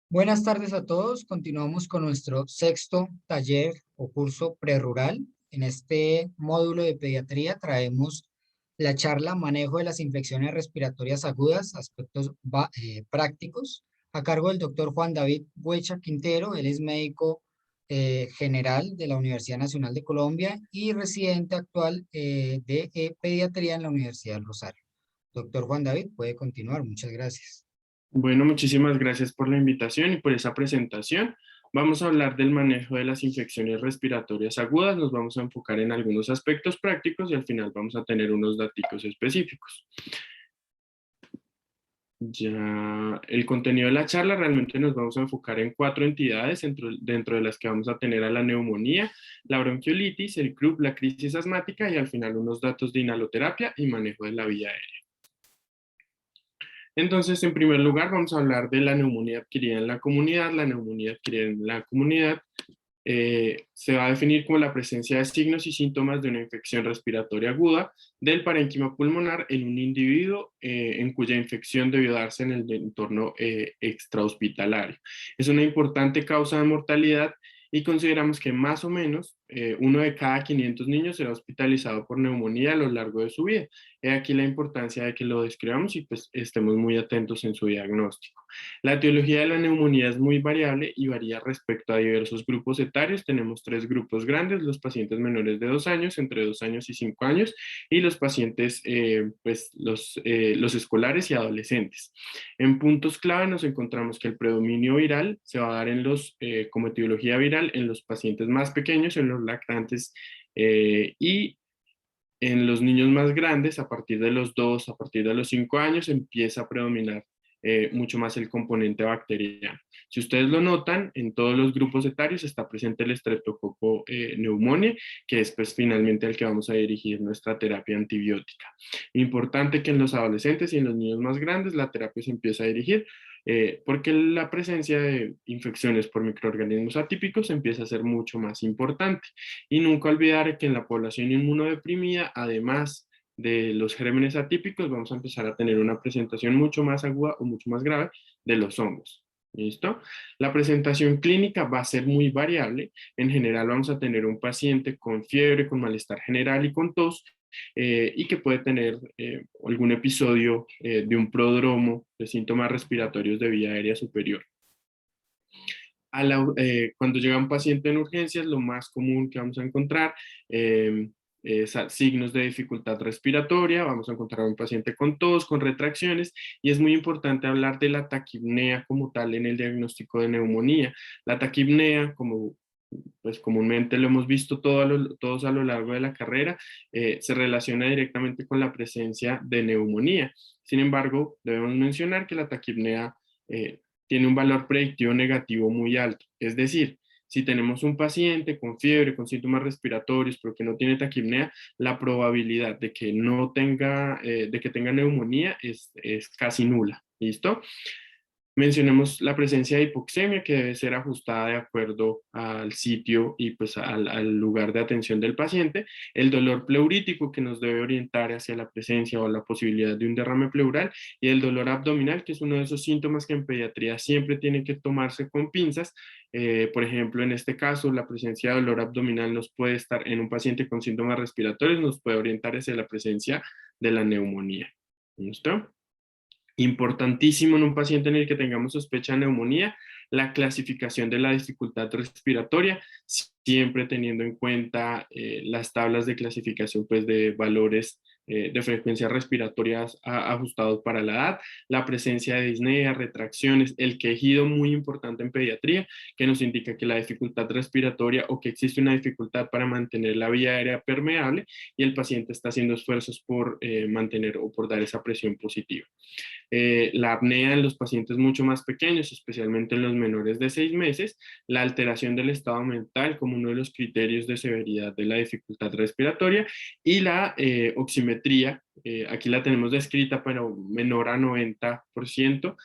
Buenas tardes a todos. Continuamos con nuestro sexto taller o curso prerural. En este módulo de pediatría traemos la charla Manejo de las infecciones respiratorias agudas, aspectos prácticos, a cargo del doctor Juan David Huecha Quintero. Él es médico general de la Universidad Nacional de Colombia y residente actual de pediatría en la Universidad del Rosario. Doctor Juan David, puede continuar. Muchas gracias. Bueno, muchísimas gracias por la invitación y por esa presentación. Vamos a hablar del manejo de las infecciones respiratorias agudas, nos vamos a enfocar en algunos aspectos prácticos y al final vamos a tener unos datos específicos. Ya el contenido de la charla realmente nos vamos a enfocar en 4 entidades dentro de las que vamos a tener a la neumonía, la bronquiolitis, el croup, la crisis asmática y al final unos datos de inhaloterapia y manejo de la vía aérea. Entonces, en primer lugar, vamos a hablar de la neumonía adquirida en la comunidad. La neumonía adquirida en la comunidad se va a definir como la presencia de signos y síntomas de una infección respiratoria aguda del parénquima pulmonar en un individuo en cuya infección debió darse en el entorno extrahospitalario. Es una importante causa de mortalidad y consideramos que más o menos 1 de cada 500 niños será hospitalizado por neumonía a lo largo de su vida. He aquí la importancia de que lo describamos y pues estemos muy atentos en su diagnóstico. La etiología de la neumonía es muy variable y varía respecto a diversos grupos etarios. Tenemos 3 grupos grandes: los pacientes menores de 2 años, entre 2 años y 5 años, y los pacientes, los escolares y adolescentes. En puntos clave nos encontramos que el predominio viral se va a dar como etiología viral en los pacientes más pequeños, en los lactantes y en los niños más grandes. A partir de los 2, a partir de los 5 años, empieza a predominar mucho más el componente bacteriano. Si ustedes lo notan, en todos los grupos etarios está presente el Streptococcus pneumoniae, que es pues finalmente al que vamos a dirigir nuestra terapia antibiótica. Importante que en los adolescentes y en los niños más grandes la terapia se empieza a dirigir porque la presencia de infecciones por microorganismos atípicos empieza a ser mucho más importante. Y nunca olvidar que en la población inmunodeprimida, además de los gérmenes atípicos, vamos a empezar a tener una presentación mucho más aguda o mucho más grave de los hongos. ¿Listo? La presentación clínica va a ser muy variable. En general vamos a tener un paciente con fiebre, con malestar general y con tos, y que puede tener algún episodio de un prodromo de síntomas respiratorios de vía aérea superior. Cuando llega un paciente en urgencias, lo más común que vamos a encontrar es signos de dificultad respiratoria. Vamos a encontrar un paciente con tos, con retracciones, y es muy importante hablar de la taquipnea como tal en el diagnóstico de neumonía. La taquipnea, como pues comúnmente lo hemos visto todos a lo largo de la carrera, se relaciona directamente con la presencia de neumonía. Sin embargo, debemos mencionar que la taquipnea tiene un valor predictivo negativo muy alto. Es decir, si tenemos un paciente con fiebre, con síntomas respiratorios, pero que no tiene taquipnea, la probabilidad de que no tenga, de que tenga neumonía es casi nula. ¿Listo? Mencionemos la presencia de hipoxemia, que debe ser ajustada de acuerdo al sitio y pues al lugar de atención del paciente. El dolor pleurítico, que nos debe orientar hacia la presencia o la posibilidad de un derrame pleural. Y el dolor abdominal, que es uno de esos síntomas que en pediatría siempre tienen que tomarse con pinzas. Por ejemplo, en este caso, la presencia de dolor abdominal nos puede estar en un paciente con síntomas respiratorios, nos puede orientar hacia la presencia de la neumonía. ¿Listo? Importantísimo en un paciente en el que tengamos sospecha de neumonía, la clasificación de la dificultad respiratoria, siempre teniendo en cuenta las tablas de clasificación pues, de valores de frecuencias respiratorias ajustados para la edad, la presencia de disnea, retracciones, el quejido muy importante en pediatría, que nos indica que la dificultad respiratoria o que existe una dificultad para mantener la vía aérea permeable y el paciente está haciendo esfuerzos por mantener o por dar esa presión positiva. La apnea en los pacientes mucho más pequeños, especialmente en los menores de 6 meses, la alteración del estado mental como uno de los criterios de severidad de la dificultad respiratoria, y la oximetría, aquí la tenemos descrita, pero menor a 90%.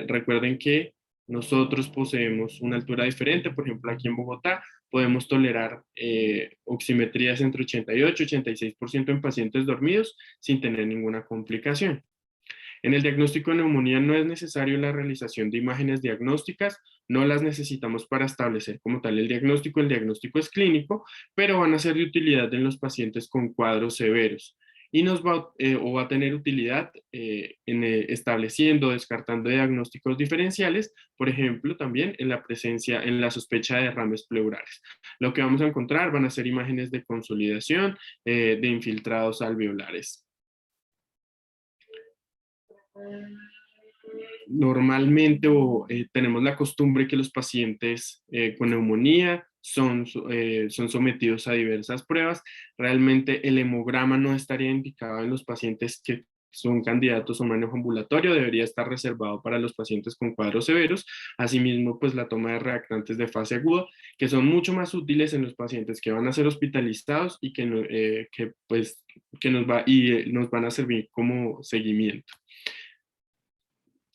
Recuerden que nosotros poseemos una altura diferente. Por ejemplo, aquí en Bogotá podemos tolerar oximetrías entre 88 y 86% en pacientes dormidos sin tener ninguna complicación. En el diagnóstico de neumonía no es necesario la realización de imágenes diagnósticas, no las necesitamos para establecer como tal el diagnóstico es clínico, pero van a ser de utilidad en los pacientes con cuadros severos y va a tener utilidad estableciendo, descartando diagnósticos diferenciales, por ejemplo, también en la sospecha de derrames pleurales. Lo que vamos a encontrar van a ser imágenes de consolidación de infiltrados alveolares. Normalmente tenemos la costumbre que los pacientes con neumonía son sometidos a diversas pruebas. Realmente el hemograma no estaría indicado en los pacientes que son candidatos a un manejo ambulatorio, debería estar reservado para los pacientes con cuadros severos. Asimismo, pues la toma de reactantes de fase aguda, que son mucho más útiles en los pacientes que van a ser hospitalizados y nos van a servir como seguimiento.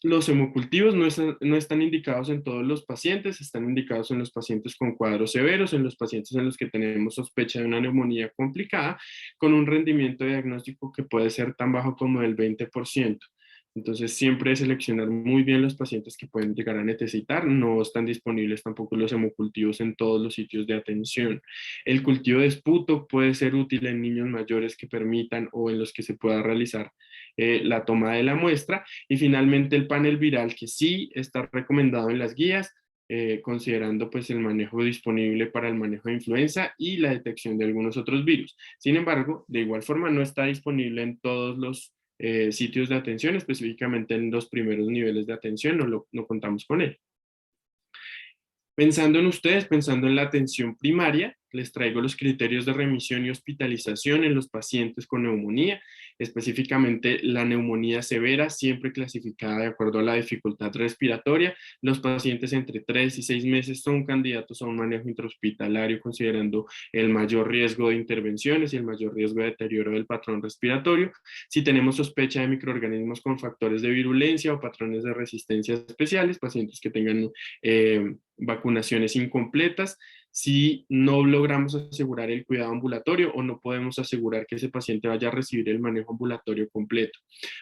Los hemocultivos no están indicados en todos los pacientes, están indicados en los pacientes con cuadros severos, en los pacientes en los que tenemos sospecha de una neumonía complicada, con un rendimiento diagnóstico que puede ser tan bajo como el 20%. Entonces, siempre seleccionar muy bien los pacientes que pueden llegar a necesitar. No están disponibles tampoco los hemocultivos en todos los sitios de atención. El cultivo de esputo puede ser útil en niños mayores que permitan o en los que se pueda realizar la toma de la muestra. Y finalmente el panel viral, que sí está recomendado en las guías, considerando pues el manejo disponible para el manejo de influenza y la detección de algunos otros virus. Sin embargo, de igual forma no está disponible en todos los sitios de atención, específicamente en los primeros niveles de atención, no contamos con él. Pensando en ustedes, pensando en la atención primaria, les traigo los criterios de remisión y hospitalización en los pacientes con neumonía, específicamente la neumonía severa, siempre clasificada de acuerdo a la dificultad respiratoria. Los pacientes entre 3 y 6 meses son candidatos a un manejo intrahospitalario, considerando el mayor riesgo de intervenciones y el mayor riesgo de deterioro del patrón respiratorio. Si tenemos sospecha de microorganismos con factores de virulencia o patrones de resistencia especiales, pacientes que tengan vacunaciones incompletas, si no logramos asegurar el cuidado ambulatorio o no podemos asegurar que ese paciente vaya a recibir el manejo ambulatorio completo.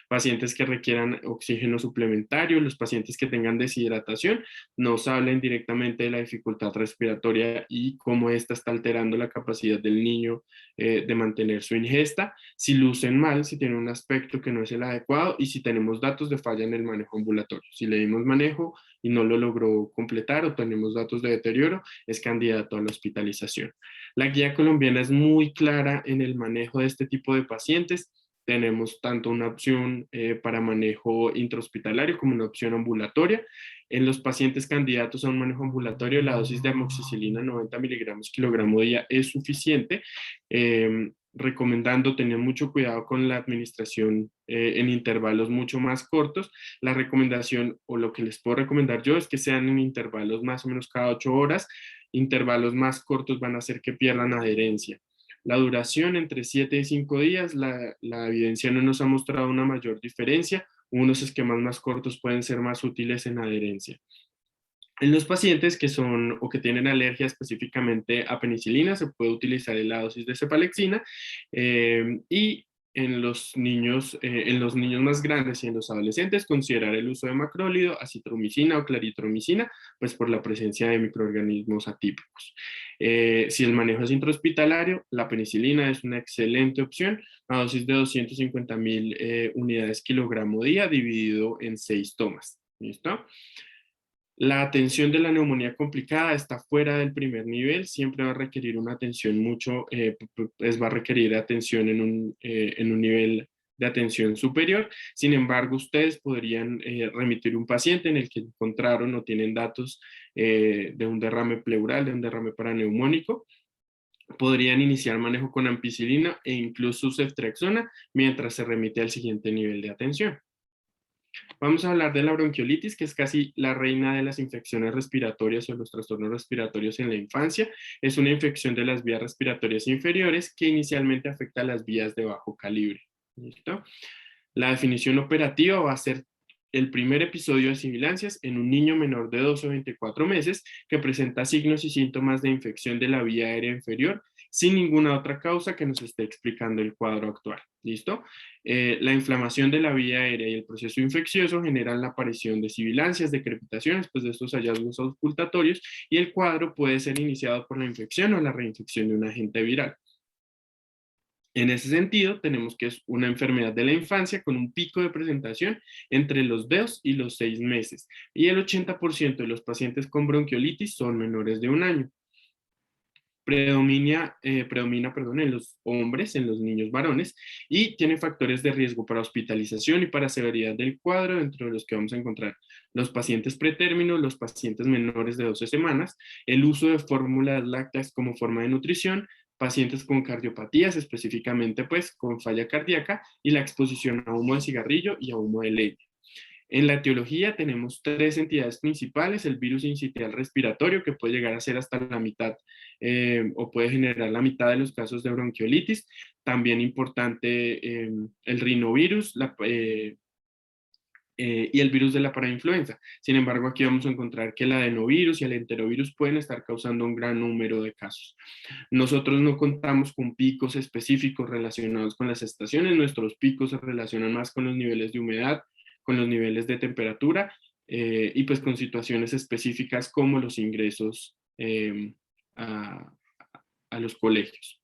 Pacientes que requieran oxígeno suplementario, los pacientes que tengan deshidratación, nos hablan directamente de la dificultad respiratoria y cómo esta está alterando la capacidad del niño de mantener su ingesta, si lucen mal, si tienen un aspecto que no es el adecuado y si tenemos datos de falla en el manejo ambulatorio. Si le dimos manejo y no lo logró completar o tenemos datos de deterioro, es candidato a la hospitalización. La guía colombiana es muy clara en el manejo de este tipo de pacientes. Tenemos tanto una opción para manejo intrahospitalario como una opción ambulatoria. En los pacientes candidatos a un manejo ambulatorio, la dosis de amoxicilina 90 miligramos kilogramo día es suficiente, recomendando tener mucho cuidado con la administración en intervalos mucho más cortos. La recomendación o lo que les puedo recomendar yo es que sean en intervalos más o menos cada 8 horas. Intervalos más cortos van a hacer que pierdan adherencia. La duración entre 7 y 5 días, la evidencia no nos ha mostrado una mayor diferencia. Unos esquemas más cortos pueden ser más útiles en adherencia. En los pacientes que son o que tienen alergia específicamente a penicilina, se puede utilizar la dosis de cefalexina y en los niños más grandes y en los adolescentes, considerar el uso de macrólido, acitromicina o claritromicina, pues por la presencia de microorganismos atípicos. Si el manejo es intrahospitalario, la penicilina es una excelente opción, a dosis de 250.000 unidades kilogramo día dividido en 6 tomas. ¿Listo? La atención de la neumonía complicada está fuera del primer nivel, siempre va a requerir una atención va a requerir atención en un nivel de atención superior. Sin embargo, ustedes podrían remitir un paciente en el que encontraron o tienen datos de un derrame pleural, de un derrame paraneumónico. Podrían iniciar manejo con ampicilina e incluso ceftriaxona mientras se remite al siguiente nivel de atención. Vamos a hablar de la bronquiolitis, que es casi la reina de las infecciones respiratorias o los trastornos respiratorios en la infancia. Es una infección de las vías respiratorias inferiores que inicialmente afecta a las vías de bajo calibre. ¿Listo? La definición operativa va a ser el primer episodio de sibilancias en un niño menor de 12 o 24 meses que presenta signos y síntomas de infección de la vía aérea inferior sin ninguna otra causa que nos esté explicando el cuadro actual. ¿Listo? La inflamación de la vía aérea y el proceso infeccioso generan la aparición de sibilancias, de crepitaciones, pues de estos hallazgos auscultatorios, y el cuadro puede ser iniciado por la infección o la reinfección de un agente viral. En ese sentido, tenemos que es una enfermedad de la infancia con un pico de presentación entre los 2 y los 6 meses, y el 80% de los pacientes con bronquiolitis son menores de un año. Predomina, perdón, en los hombres, en los niños varones, y tiene factores de riesgo para hospitalización y para severidad del cuadro, dentro de los que vamos a encontrar los pacientes pretérmino, los pacientes menores de 12 semanas, el uso de fórmulas lácteas como forma de nutrición, pacientes con cardiopatías, específicamente pues con falla cardíaca, y la exposición a humo de cigarrillo y a humo de leña. En la etiología tenemos tres entidades principales: el virus sincitial respiratorio, que puede llegar a ser hasta la mitad o puede generar la mitad de los casos de bronquiolitis. También importante el rinovirus y el virus de la parainfluenza. Sin embargo, aquí vamos a encontrar que el adenovirus y el enterovirus pueden estar causando un gran número de casos. Nosotros no contamos con picos específicos relacionados con las estaciones. Nuestros picos se relacionan más con los niveles de humedad, con los niveles de temperatura y pues con situaciones específicas como los ingresos a, a los colegios.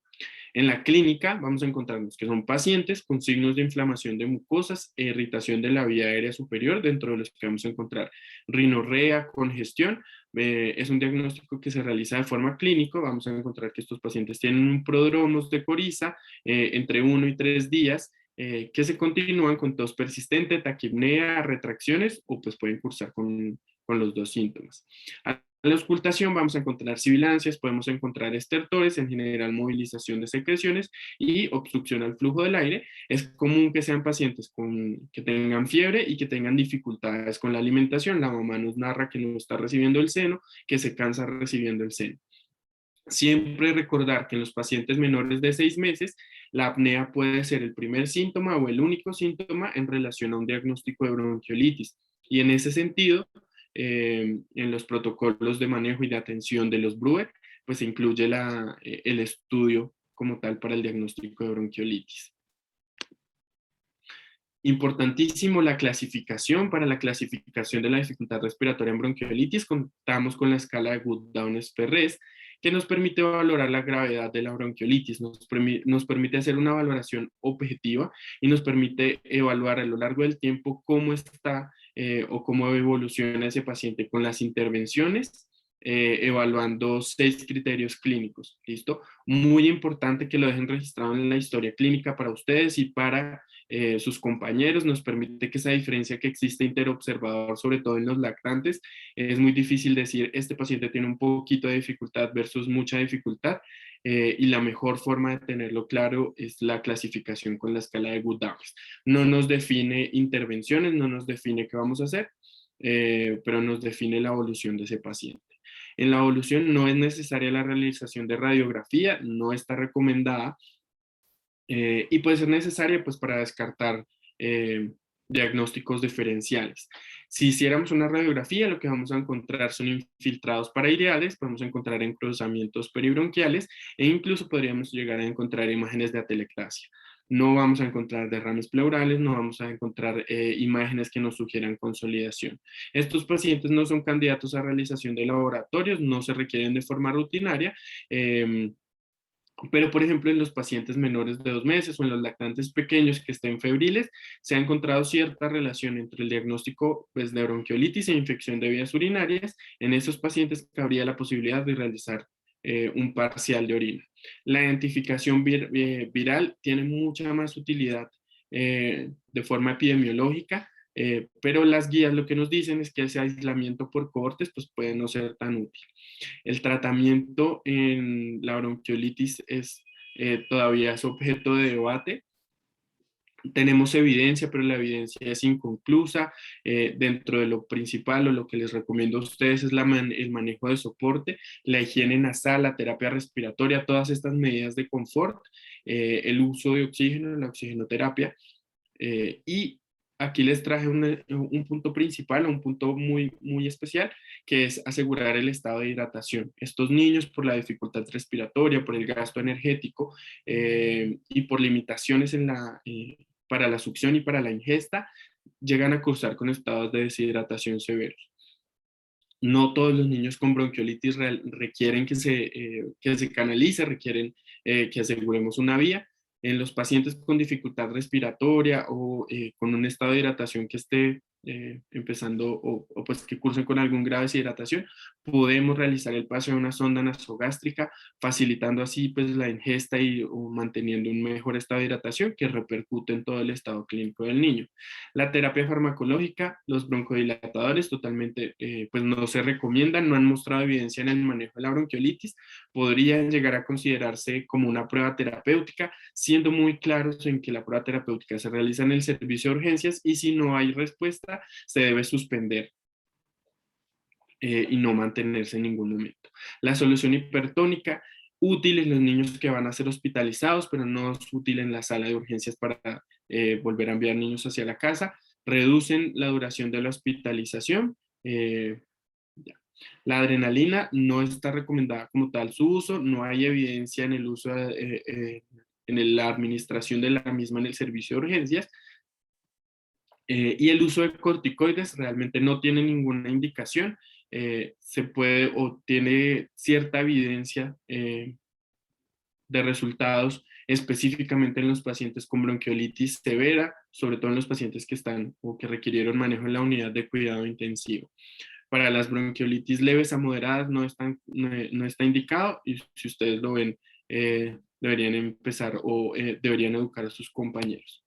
En la clínica vamos a encontrarnos que son pacientes con signos de inflamación de mucosas e irritación de la vía aérea superior, dentro de los que vamos a encontrar rinorrea, congestión. Es un diagnóstico que se realiza de forma clínica. Vamos a encontrar que estos pacientes tienen un prodromos de coriza entre 1 y 3 días, que se continúan con tos persistente, taquipnea, retracciones, o pues pueden cursar con los dos síntomas. En la auscultación vamos a encontrar sibilancias, podemos encontrar estertores, en general movilización de secreciones y obstrucción al flujo del aire. Es común que sean pacientes que tengan fiebre y que tengan dificultades con la alimentación. La mamá nos narra que no está recibiendo el seno, que se cansa recibiendo el seno. Siempre recordar que en los pacientes menores de 6 meses, la apnea puede ser el primer síntoma o el único síntoma en relación a un diagnóstico de bronquiolitis. Y en ese sentido, en los protocolos de manejo y de atención de los BRUE, pues se incluye el estudio como tal para el diagnóstico de bronquiolitis. Importantísimo la clasificación. Para la clasificación de la dificultad respiratoria en bronquiolitis, contamos con la escala de Wood-Downes-Ferrez, que nos permite valorar la gravedad de la bronquiolitis, nos permite hacer una valoración objetiva y nos permite evaluar a lo largo del tiempo cómo está o cómo evoluciona ese paciente con las intervenciones, evaluando 6 criterios clínicos. ¿Listo? Muy importante que lo dejen registrado en la historia clínica para ustedes y para sus compañeros. Nos permite que esa diferencia que existe interobservador, sobre todo en los lactantes, es muy difícil decir este paciente tiene un poquito de dificultad versus mucha dificultad, y la mejor forma de tenerlo claro es la clasificación con la escala de Wood-Downes. No nos define intervenciones, no nos define qué vamos a hacer, pero nos define la evolución de ese paciente. En la evolución no es necesaria la realización de radiografía, no está recomendada, y puede ser necesaria pues para descartar diagnósticos diferenciales. Si hiciéramos una radiografía, lo que vamos a encontrar son infiltrados paraireales, podemos encontrar encruzamientos peribronquiales e incluso podríamos llegar a encontrar imágenes de atelectasia. No vamos a encontrar derrames pleurales, no vamos a encontrar imágenes que nos sugieran consolidación. Estos pacientes no son candidatos a realización de laboratorios, no se requieren de forma rutinaria, pero, por ejemplo, en los pacientes menores de 2 meses o en los lactantes pequeños que estén febriles, se ha encontrado cierta relación entre el diagnóstico pues, de bronquiolitis e infección de vías urinarias. En esos pacientes cabría la posibilidad de realizar un parcial de orina. La identificación viral tiene mucha más utilidad de forma epidemiológica, pero las guías lo que nos dicen es que ese aislamiento por cohortes pues, puede no ser tan útil. El tratamiento en la bronquiolitis todavía es objeto de debate. Tenemos evidencia, pero la evidencia es inconclusa. Dentro de lo principal o lo que les recomiendo a ustedes es el manejo de soporte, la higiene nasal, la terapia respiratoria, todas estas medidas de confort, el uso de oxígeno, la oxigenoterapia, y aquí les traje un punto principal, un punto muy, muy especial, que es asegurar el estado de hidratación. Estos niños, por la dificultad respiratoria, por el gasto energético y por limitaciones para la succión y para la ingesta, llegan a cursar con estados de deshidratación severos. No todos los niños con bronquiolitis requieren que se canalice, requieren que aseguremos una vía. En los pacientes con dificultad respiratoria o con un estado de hidratación que esté empezando o pues que cursen con algún grado de deshidratación, podemos realizar el paso de una sonda nasogástrica, facilitando así pues la ingesta o manteniendo un mejor estado de hidratación que repercute en todo el estado clínico del niño. La terapia farmacológica, los broncodilatadores totalmente pues no se recomiendan, no han mostrado evidencia en el manejo de la bronquiolitis, podrían llegar a considerarse como una prueba terapéutica, siendo muy claros en que la prueba terapéutica se realiza en el servicio de urgencias y si no hay respuesta se debe suspender y no mantenerse en ningún momento. La solución hipertónica, útil en los niños que van a ser hospitalizados, pero no es útil en la sala de urgencias para volver a enviar niños hacia la casa, reducen la duración de la hospitalización. Ya. La adrenalina no está recomendada como tal su uso, no hay evidencia en el uso, en la administración de la misma en el servicio de urgencias, y el uso de corticoides realmente no tiene ninguna indicación, se puede o tiene cierta evidencia de resultados específicamente en los pacientes con bronquiolitis severa, sobre todo en los pacientes que están o que requirieron manejo en la unidad de cuidado intensivo. Para las bronquiolitis leves a moderadas no está indicado y si ustedes lo ven, deberían empezar o deberían educar a sus compañeros.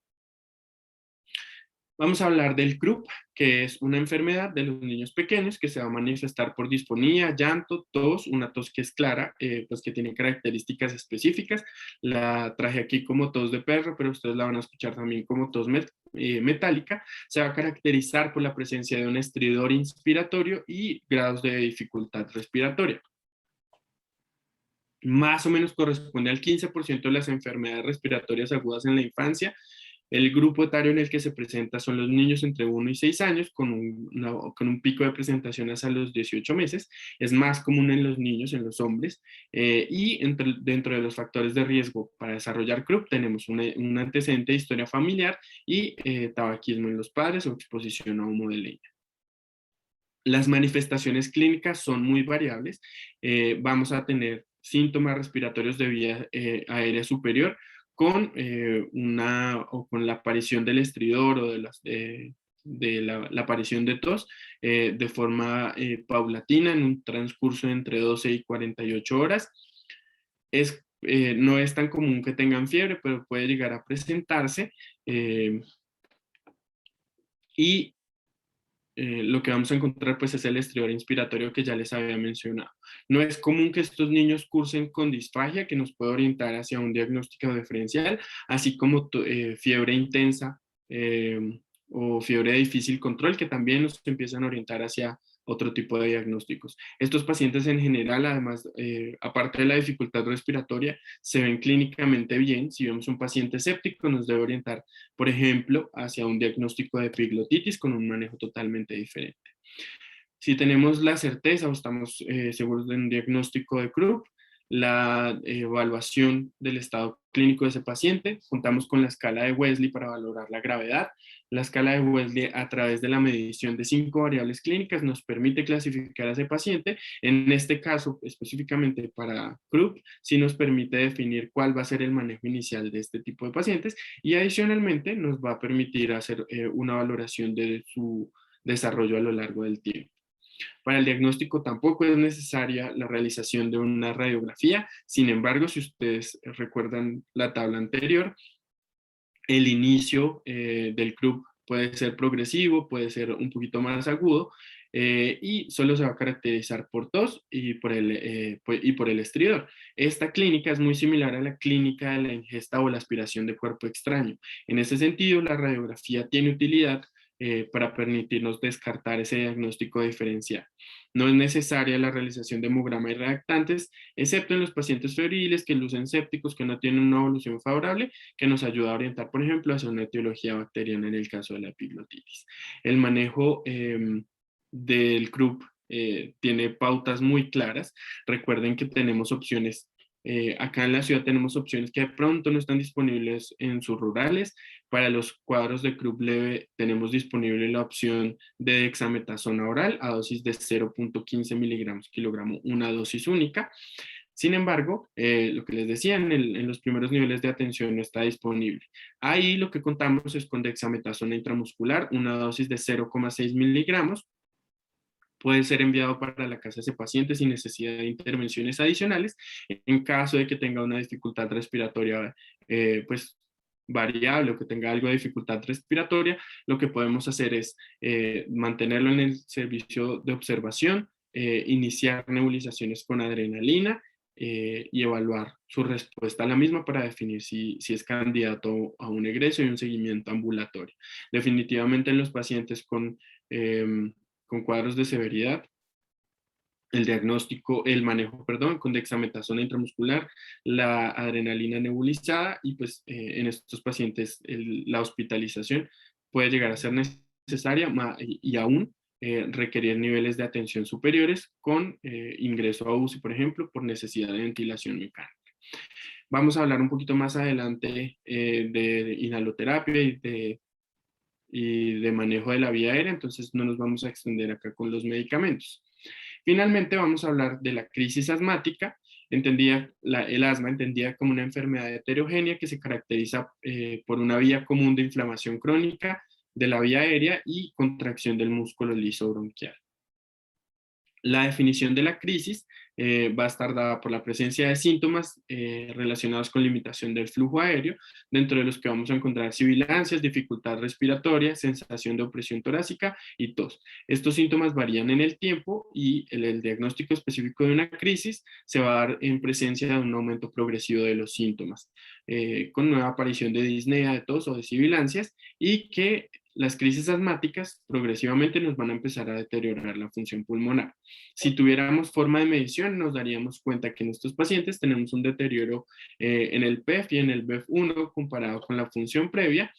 Vamos a hablar del croup, que es una enfermedad de los niños pequeños que se va a manifestar por disfonía, llanto, tos, una tos que es clara, pues que tiene características específicas. La traje aquí como tos de perro, pero ustedes la van a escuchar también como tos metálica. Se va a caracterizar por la presencia de un estridor inspiratorio y grados de dificultad respiratoria. Más o menos corresponde al 15% de las enfermedades respiratorias agudas en la infancia. El grupo etario en el que se presenta son los niños entre 1 y 6 años, con un pico de presentación hasta los 18 meses. Es más común en los niños, en los hombres. Y dentro de los factores de riesgo para desarrollar croup tenemos un antecedente de historia familiar y tabaquismo en los padres o exposición a humo de leña. Las manifestaciones clínicas son muy variables. Vamos a tener síntomas respiratorios de vía aérea superior, con con la aparición del estridor o de la aparición de tos de forma paulatina en un transcurso de entre 12 y 48 horas. No es tan común que tengan fiebre, pero puede llegar a presentarse y lo que vamos a encontrar pues es el estridor inspiratorio que ya les había mencionado. No es común que estos niños cursen con disfagia, que nos puede orientar hacia un diagnóstico diferencial, así como fiebre intensa o fiebre de difícil control, que también nos empiezan a orientar hacia otro tipo de diagnósticos. Estos pacientes en general, además, aparte de la dificultad respiratoria, se ven clínicamente bien. Si vemos un paciente séptico, nos debe orientar, por ejemplo, hacia un diagnóstico de epiglotitis con un manejo totalmente diferente. Si tenemos la certeza o estamos seguros de un diagnóstico de croup, la evaluación del estado clínico de ese paciente, contamos con la escala de Wesley para valorar la gravedad. La escala de Wesley, a través de la medición de 5 variables clínicas, nos permite clasificar a ese paciente. En este caso, específicamente para croup, sí nos permite definir cuál va a ser el manejo inicial de este tipo de pacientes y adicionalmente nos va a permitir hacer una valoración de su desarrollo a lo largo del tiempo. Para el diagnóstico tampoco es necesaria la realización de una radiografía. Sin embargo, si ustedes recuerdan la tabla anterior, el inicio del croup puede ser progresivo, puede ser un poquito más agudo y solo se va a caracterizar por tos y por el estridor. Esta clínica es muy similar a la clínica de la ingesta o la aspiración de cuerpo extraño. En ese sentido, la radiografía tiene utilidad para permitirnos descartar ese diagnóstico diferencial. No es necesaria la realización de hemograma y reactantes, excepto en los pacientes febriles que lucen sépticos, que no tienen una evolución favorable, que nos ayuda a orientar, por ejemplo, hacia una etiología bacteriana en el caso de la epiglotitis. El manejo del CRUP tiene pautas muy claras. Recuerden que tenemos opciones, acá en la ciudad tenemos opciones que de pronto no están disponibles en sus rurales. Para los cuadros de CRUP leve tenemos disponible la opción de dexametasona oral a dosis de 0.15 miligramos kilogramo, una dosis única. Sin embargo, lo que les decía, en los primeros niveles de atención no está disponible. Ahí lo que contamos es con dexametasona intramuscular, una dosis de 0,6 miligramos. Puede ser enviado para la casa de ese paciente sin necesidad de intervenciones adicionales. En caso de que tenga una dificultad respiratoria, pues variable o que tenga algo de dificultad respiratoria, lo que podemos hacer es mantenerlo en el servicio de observación, iniciar nebulizaciones con adrenalina y evaluar su respuesta a la misma para definir si es candidato a un egreso y un seguimiento ambulatorio. Definitivamente en los pacientes con cuadros de severidad, el diagnóstico, el manejo, perdón, con dexametasona intramuscular, la adrenalina nebulizada y pues en estos pacientes la hospitalización puede llegar a ser necesaria y aún requerir niveles de atención superiores con ingreso a UCI, por ejemplo, por necesidad de ventilación mecánica. Vamos a hablar un poquito más adelante de inhaloterapia y de manejo de la vía aérea, entonces no nos vamos a extender acá con los medicamentos. Finalmente vamos a hablar de la crisis asmática, el asma entendida como una enfermedad heterogénea que se caracteriza por una vía común de inflamación crónica de la vía aérea y contracción del músculo liso bronquial. La definición de la crisis va a estar dada por la presencia de síntomas relacionados con limitación del flujo aéreo, dentro de los que vamos a encontrar sibilancias, dificultad respiratoria, sensación de opresión torácica y tos. Estos síntomas varían en el tiempo y el diagnóstico específico de una crisis se va a dar en presencia de un aumento progresivo de los síntomas, con nueva aparición de disnea, de tos o de sibilancias, y que las crisis asmáticas progresivamente nos van a empezar a deteriorar la función pulmonar. Si tuviéramos forma de medición, nos daríamos cuenta que en estos pacientes tenemos un deterioro en el PEF y en el BEF1 comparado con la función previa,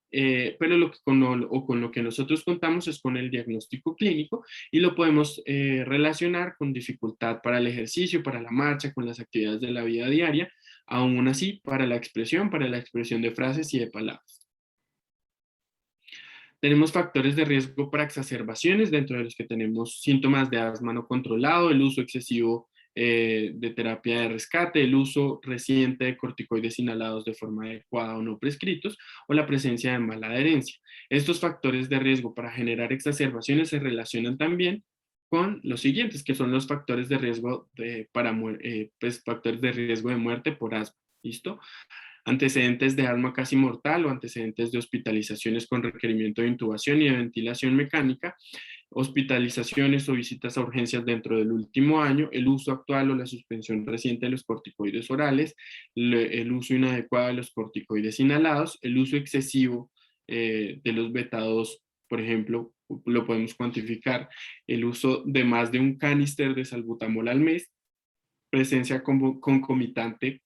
pero con lo que nosotros contamos es con el diagnóstico clínico y lo podemos relacionar con dificultad para el ejercicio, para la marcha, con las actividades de la vida diaria, aún así para la expresión de frases y de palabras. Tenemos factores de riesgo para exacerbaciones, dentro de los que tenemos síntomas de asma no controlado, el uso excesivo de terapia de rescate, el uso reciente de corticoides inhalados de forma adecuada o no prescritos, o la presencia de mala adherencia. Estos factores de riesgo para generar exacerbaciones se relacionan también con los siguientes, que son los factores de riesgo factores de riesgo de muerte por asma. ¿Listo? Antecedentes de asma casi mortal o antecedentes de hospitalizaciones con requerimiento de intubación y de ventilación mecánica, hospitalizaciones o visitas a urgencias dentro del último año, el uso actual o la suspensión reciente de los corticoides orales, el uso inadecuado de los corticoides inhalados, el uso excesivo de los beta-2, por ejemplo, lo podemos cuantificar, el uso de más de un canister de salbutamol al mes, presencia concomitante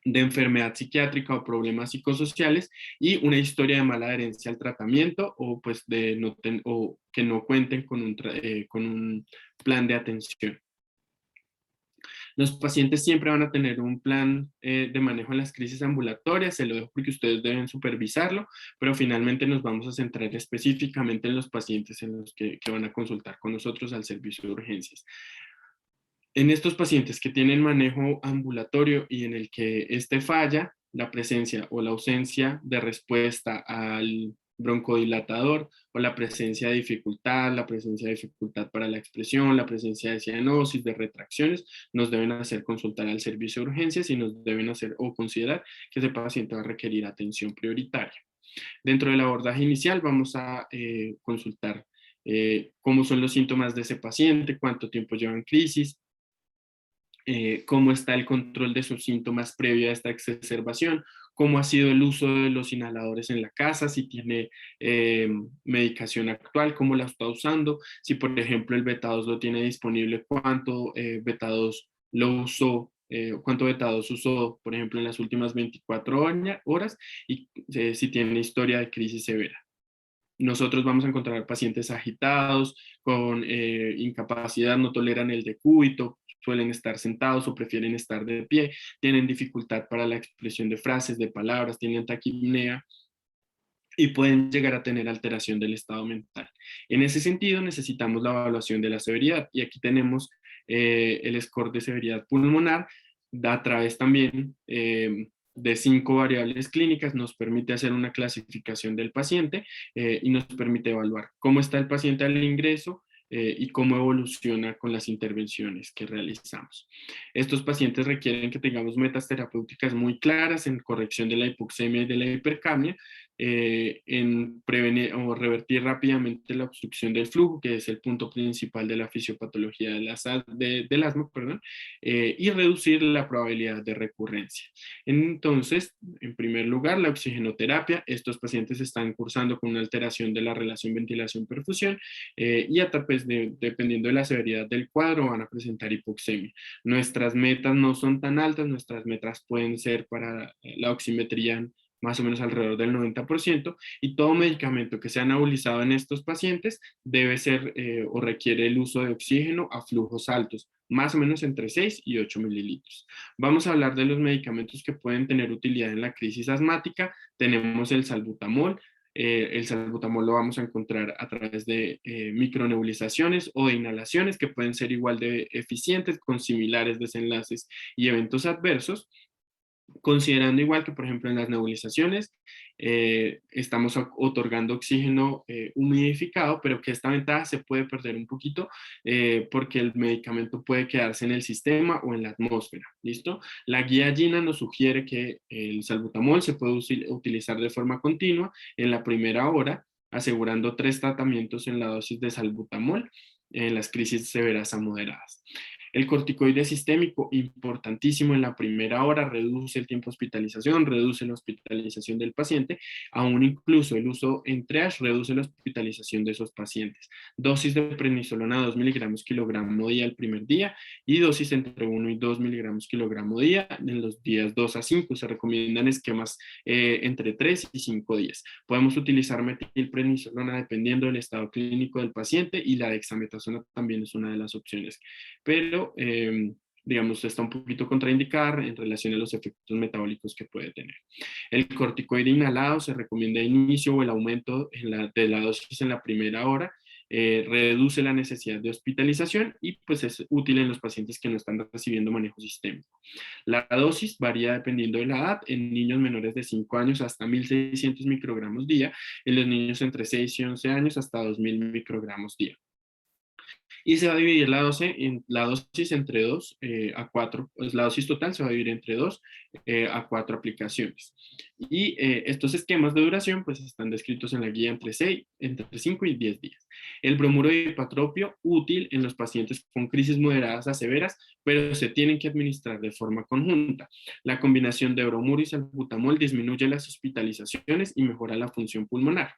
de enfermedad psiquiátrica o problemas psicosociales y una historia de mala adherencia al tratamiento o pues o que no cuenten con un plan de atención. Los pacientes siempre van a tener un plan de manejo en las crisis ambulatorias, se lo dejo porque ustedes deben supervisarlo, pero finalmente nos vamos a centrar específicamente en los pacientes en los que van a consultar con nosotros al servicio de urgencias. En estos pacientes que tienen manejo ambulatorio y en el que este falla, la presencia o la ausencia de respuesta al broncodilatador o la presencia de dificultad para la expresión, la presencia de cianosis, de retracciones, nos deben hacer consultar al servicio de urgencias y nos deben hacer o considerar que ese paciente va a requerir atención prioritaria. Dentro del abordaje inicial vamos a consultar cómo son los síntomas de ese paciente, cuánto tiempo lleva en crisis, cómo está el control de sus síntomas previo a esta exacerbación, cómo ha sido el uso de los inhaladores en la casa, si tiene medicación actual, cómo la está usando, si por ejemplo el beta-2 lo tiene disponible, cuánto beta-2 lo usó, cuánto beta-2 usó, por ejemplo, en las últimas 24 horas y si tiene historia de crisis severa. Nosotros vamos a encontrar pacientes agitados, con incapacidad, no toleran el decúbito, suelen estar sentados o prefieren estar de pie, tienen dificultad para la expresión de frases, de palabras, tienen taquipnea y pueden llegar a tener alteración del estado mental. En ese sentido, necesitamos la evaluación de la severidad y aquí tenemos el score de severidad pulmonar a través también de 5 variables clínicas, nos permite hacer una clasificación del paciente y nos permite evaluar cómo está el paciente al ingreso y cómo evoluciona con las intervenciones que realizamos. Estos pacientes requieren que tengamos metas terapéuticas muy claras en corrección de la hipoxemia y de la hipercapnia, en prevenir o revertir rápidamente la obstrucción del flujo, que es el punto principal de la fisiopatología del asma, perdón, y reducir la probabilidad de recurrencia. Entonces, en primer lugar, la oxigenoterapia. Estos pacientes están cursando con una alteración de la relación ventilación-perfusión y pues, dependiendo de la severidad del cuadro van a presentar hipoxemia. Nuestras metas no son tan altas, nuestras metas pueden ser para la oximetría más o menos alrededor del 90%, y todo medicamento que sea nebulizado en estos pacientes debe ser o requiere el uso de oxígeno a flujos altos, más o menos entre 6 y 8 mililitros. Vamos a hablar de los medicamentos que pueden tener utilidad en la crisis asmática. Tenemos el salbutamol. El salbutamol lo vamos a encontrar a través de micronebulizaciones o de inhalaciones que pueden ser igual de eficientes con similares desenlaces y eventos adversos. Considerando igual que, por ejemplo, en las nebulizaciones estamos otorgando oxígeno humidificado, pero que esta ventaja se puede perder un poquito porque el medicamento puede quedarse en el sistema o en la atmósfera, ¿listo? La guía GINA nos sugiere que el salbutamol se puede utilizar de forma continua en la primera hora, asegurando 3 tratamientos en la dosis de salbutamol en las crisis severas a moderadas. El corticoide sistémico, importantísimo en la primera hora, reduce el tiempo de hospitalización, reduce la hospitalización del paciente, aún incluso el uso en triage reduce la hospitalización de esos pacientes. Dosis de prednisolona 2 miligramos kilogramo día el primer día y dosis entre 1 y 2 miligramos kilogramo día en los días 2 a 5. Se recomiendan esquemas entre 3 y 5 días. Podemos utilizar metilprednisolona dependiendo del estado clínico del paciente y la dexametasona también es una de las opciones. Pero digamos, está un poquito contraindicada en relación a los efectos metabólicos que puede tener. El corticoide inhalado se recomienda el inicio o el aumento de la dosis en la primera hora, reduce la necesidad de hospitalización y pues es útil en los pacientes que no están recibiendo manejo sistémico. La dosis varía dependiendo de la edad, en niños menores de 5 años hasta 1.600 microgramos día, en los niños entre 6 y 11 años hasta 2.000 microgramos día. Y se va a dividir la dosis entre 2 a 4, pues la dosis total se va a dividir entre 2 a 4 aplicaciones. Y estos esquemas de duración pues están descritos en la guía entre 5 y 10 días. El bromuro de hipatropio, útil en los pacientes con crisis moderadas a severas, pero se tienen que administrar de forma conjunta. La combinación de bromuro y salbutamol disminuye las hospitalizaciones y mejora la función pulmonar.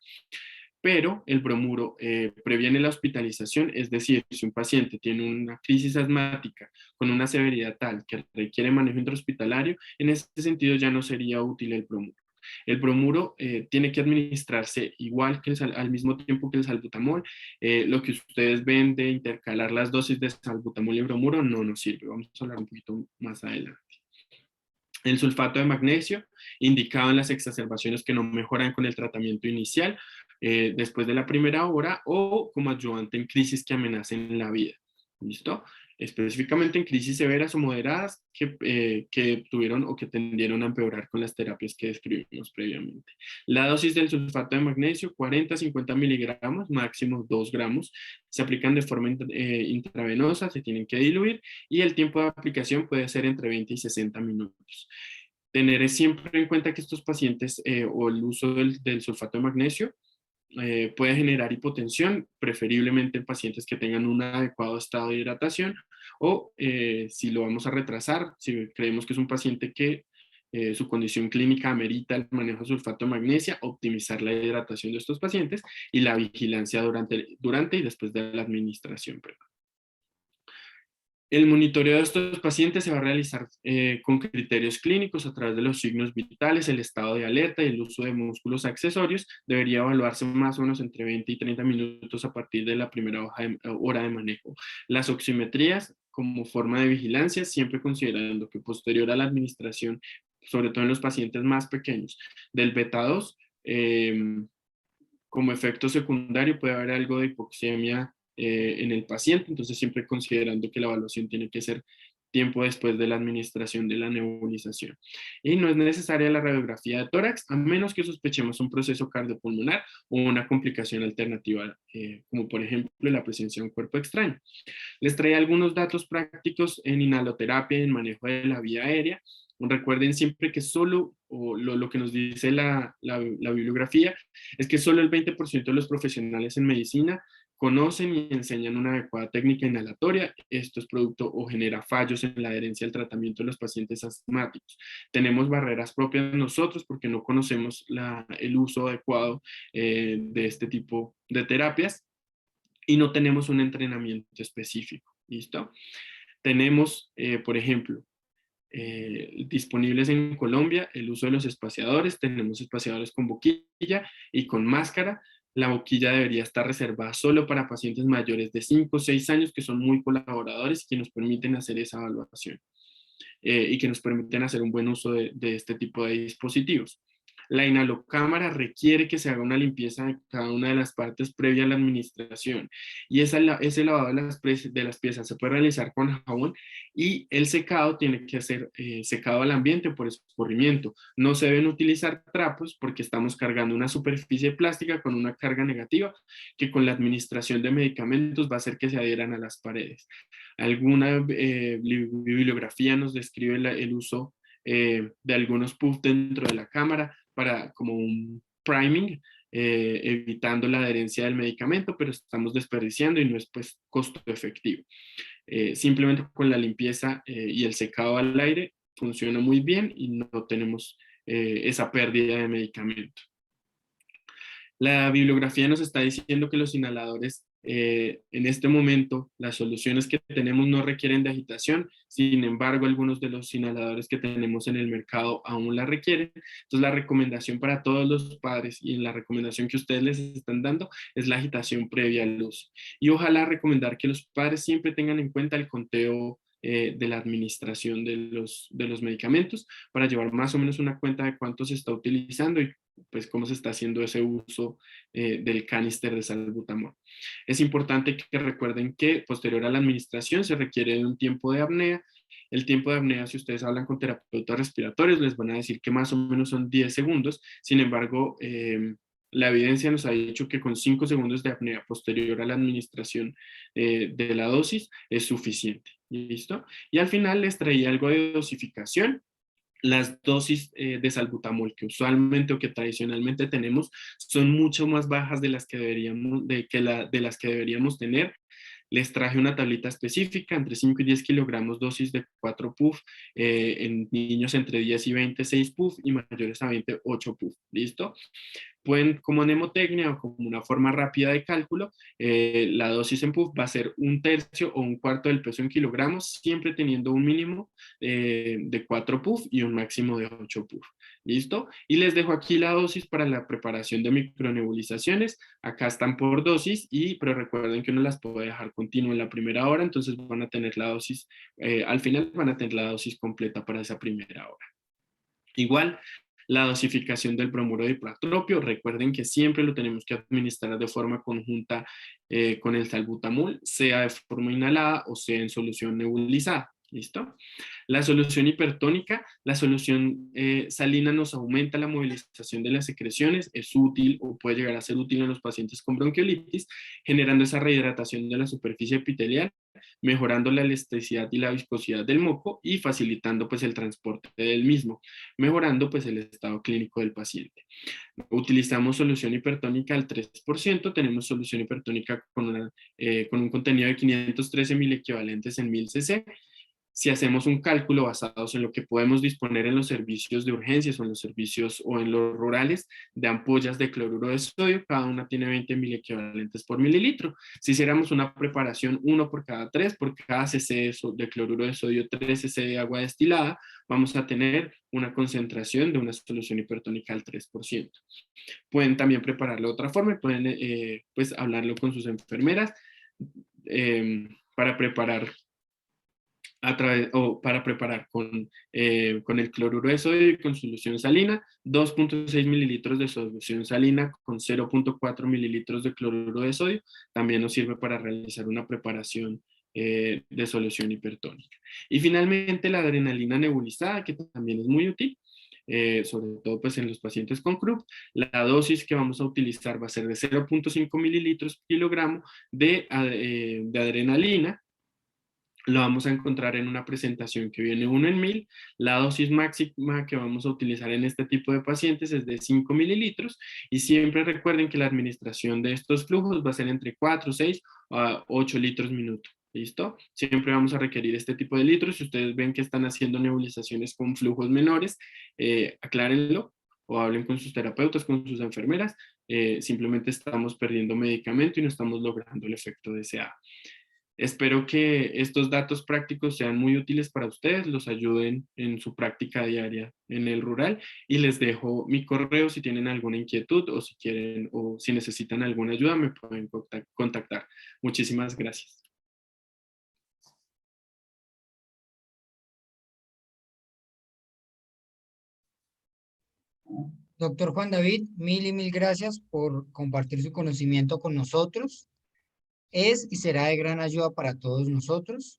Pero el bromuro previene la hospitalización, es decir, si un paciente tiene una crisis asmática con una severidad tal que requiere manejo intrahospitalario, en ese sentido ya no sería útil el bromuro. El bromuro tiene que administrarse igual que al mismo tiempo que el salbutamol. Lo que ustedes ven de intercalar las dosis de salbutamol y bromuro no nos sirve. Vamos a hablar un poquito más adelante. El sulfato de magnesio, indicado en las exacerbaciones que no mejoran con el tratamiento inicial después de la primera hora o como ayudante en crisis que amenacen la vida. ¿Listo? Específicamente en crisis severas o moderadas que tuvieron o que tendieron a empeorar con las terapias que describimos previamente. La dosis del sulfato de magnesio, 40 a 50 miligramos, máximo 2 gramos, se aplican de forma intravenosa, se tienen que diluir y el tiempo de aplicación puede ser entre 20 y 60 minutos. Tener siempre en cuenta que estos pacientes o el uso del sulfato de magnesio puede generar hipotensión, preferiblemente en pacientes que tengan un adecuado estado de hidratación o si lo vamos a retrasar, si creemos que es un paciente que su condición clínica amerita el manejo de sulfato de magnesia, optimizar la hidratación de estos pacientes y la vigilancia durante y después de la administración. El monitoreo de estos pacientes se va a realizar con criterios clínicos a través de los signos vitales, el estado de alerta y el uso de músculos accesorios. Debería evaluarse más o menos entre 20 y 30 minutos a partir de la primera hora de manejo. Las oximetrías como forma de vigilancia, siempre considerando que posterior a la administración, sobre todo en los pacientes más pequeños, del beta 2, como efecto secundario puede haber algo de hipoxemia en el paciente, entonces siempre considerando que la evaluación tiene que ser tiempo después de la administración de la nebulización. Y no es necesaria la radiografía de tórax, a menos que sospechemos un proceso cardiopulmonar o una complicación alternativa, como por ejemplo la presencia de un cuerpo extraño. Les traía algunos datos prácticos en inhaloterapia y en manejo de la vía aérea. Recuerden siempre que solo, o lo que nos dice la bibliografía, es que solo el 20% de los profesionales en medicina conocen y enseñan una adecuada técnica inhalatoria. Esto es producto o genera fallos en la adherencia al tratamiento de los pacientes asmáticos. Tenemos barreras propias nosotros porque no conocemos el uso adecuado de este tipo de terapias y no tenemos un entrenamiento específico. ¿Listo? Tenemos, por ejemplo, disponibles en Colombia el uso de los espaciadores. Tenemos espaciadores con boquilla y con máscara. La boquilla debería estar reservada solo para pacientes mayores de 5 o 6 años que son muy colaboradores y que nos permiten hacer esa evaluación y que nos permiten hacer un buen uso de este tipo de dispositivos. La inhalocámara requiere que se haga una limpieza de cada una de las partes previa a la administración y ese lavado de las piezas se puede realizar con jabón y el secado tiene que ser secado al ambiente por escurrimiento. No se deben utilizar trapos porque estamos cargando una superficie plástica con una carga negativa que con la administración de medicamentos va a hacer que se adhieran a las paredes. Alguna bibliografía nos describe el uso de algunos puffs dentro de la cámara para como un priming, evitando la adherencia del medicamento, pero estamos desperdiciando y no es pues costo efectivo. Simplemente con la limpieza y el secado al aire funciona muy bien y no tenemos esa pérdida de medicamento. La bibliografía nos está diciendo que los inhaladores, en este momento, las soluciones que tenemos no requieren de agitación, sin embargo, algunos de los inhaladores que tenemos en el mercado aún la requieren. Entonces, la recomendación para todos los padres y la recomendación que ustedes les están dando es la agitación previa al uso. Y ojalá recomendar que los padres siempre tengan en cuenta el conteo de la administración de los medicamentos para llevar más o menos una cuenta de cuánto se está utilizando y pues cómo se está haciendo ese uso del canister de salbutamol. Es importante que recuerden que posterior a la administración se requiere de un tiempo de apnea. El tiempo de apnea, si ustedes hablan con terapeutas respiratorios, les van a decir que más o menos son 10 segundos. Sin embargo, la evidencia nos ha dicho que con 5 segundos de apnea posterior a la administración de la dosis es suficiente. ¿Listo? Y al final les traía algo de dosificación. Las dosis de salbutamol que usualmente o que tradicionalmente tenemos son mucho más bajas de las que deberíamos tener. Les traje una tablita específica, entre 5 y 10 kilogramos dosis de 4 puff, en niños entre 10 y 20, 6 puff y mayores a 20, 8 puff. ¿Listo? Pueden, como mnemotecnia o como una forma rápida de cálculo, la dosis en puff va a ser 1/3 o 1/4 del peso en kilogramos, siempre teniendo un mínimo de 4 puff y un máximo de 8 puff. ¿Listo? Y les dejo aquí la dosis para la preparación de micronebulizaciones. Acá están por dosis, pero recuerden que uno las puede dejar continuo en la primera hora, entonces van a tener la dosis, al final van a tener la dosis completa para esa primera hora. Igual, la dosificación del bromuro de hipratropio, recuerden que siempre lo tenemos que administrar de forma conjunta con el salbutamol, sea de forma inhalada o sea en solución nebulizada. ¿Listo? La solución hipertónica, la solución salina nos aumenta la movilización de las secreciones, es útil o puede llegar a ser útil en los pacientes con bronquiolitis, generando esa rehidratación de la superficie epitelial, mejorando la elasticidad y la viscosidad del moco y facilitando pues el transporte del mismo, mejorando pues el estado clínico del paciente. Utilizamos solución hipertónica al 3%, tenemos solución hipertónica con un contenido de 513 equivalentes en 1000 cc. Si hacemos un cálculo basados en lo que podemos disponer en los servicios de urgencias o en los servicios o en los rurales de ampollas de cloruro de sodio, cada una tiene 20 equivalentes por mililitro. Si hiciéramos una preparación 1 por cada 3, por cada cc de cloruro de sodio, 3 cc de agua destilada, vamos a tener una concentración de una solución hipertónica al 3%. Pueden también prepararlo de otra forma, pueden pues hablarlo con sus enfermeras para preparar para preparar con el cloruro de sodio y con solución salina, 2.6 mililitros de solución salina con 0.4 mililitros de cloruro de sodio, también nos sirve para realizar una preparación de solución hipertónica. Y finalmente la adrenalina nebulizada, que también es muy útil, sobre todo pues en los pacientes con CRUP. La dosis que vamos a utilizar va a ser de 0.5 mililitros por kilogramo de adrenalina. Lo vamos a encontrar en una presentación que viene 1 en 1000. La dosis máxima que vamos a utilizar en este tipo de pacientes es de 5 mililitros y siempre recuerden que la administración de estos flujos va a ser entre 4, 6 a 8 litros minuto. ¿Listo? Siempre vamos a requerir este tipo de litros. Si ustedes ven que están haciendo nebulizaciones con flujos menores, aclárenlo o hablen con sus terapeutas, con sus enfermeras. Simplemente estamos perdiendo medicamento y no estamos logrando el efecto deseado. Espero que estos datos prácticos sean muy útiles para ustedes, los ayuden en su práctica diaria en el rural y les dejo mi correo si tienen alguna inquietud o si quieren o si necesitan alguna ayuda me pueden contactar. Muchísimas gracias. Doctor Juan David, mil y mil gracias por compartir su conocimiento con nosotros. Es y será de gran ayuda para todos nosotros.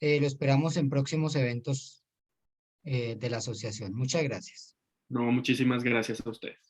Lo esperamos en próximos eventos de la asociación. Muchas gracias. No, muchísimas gracias a ustedes.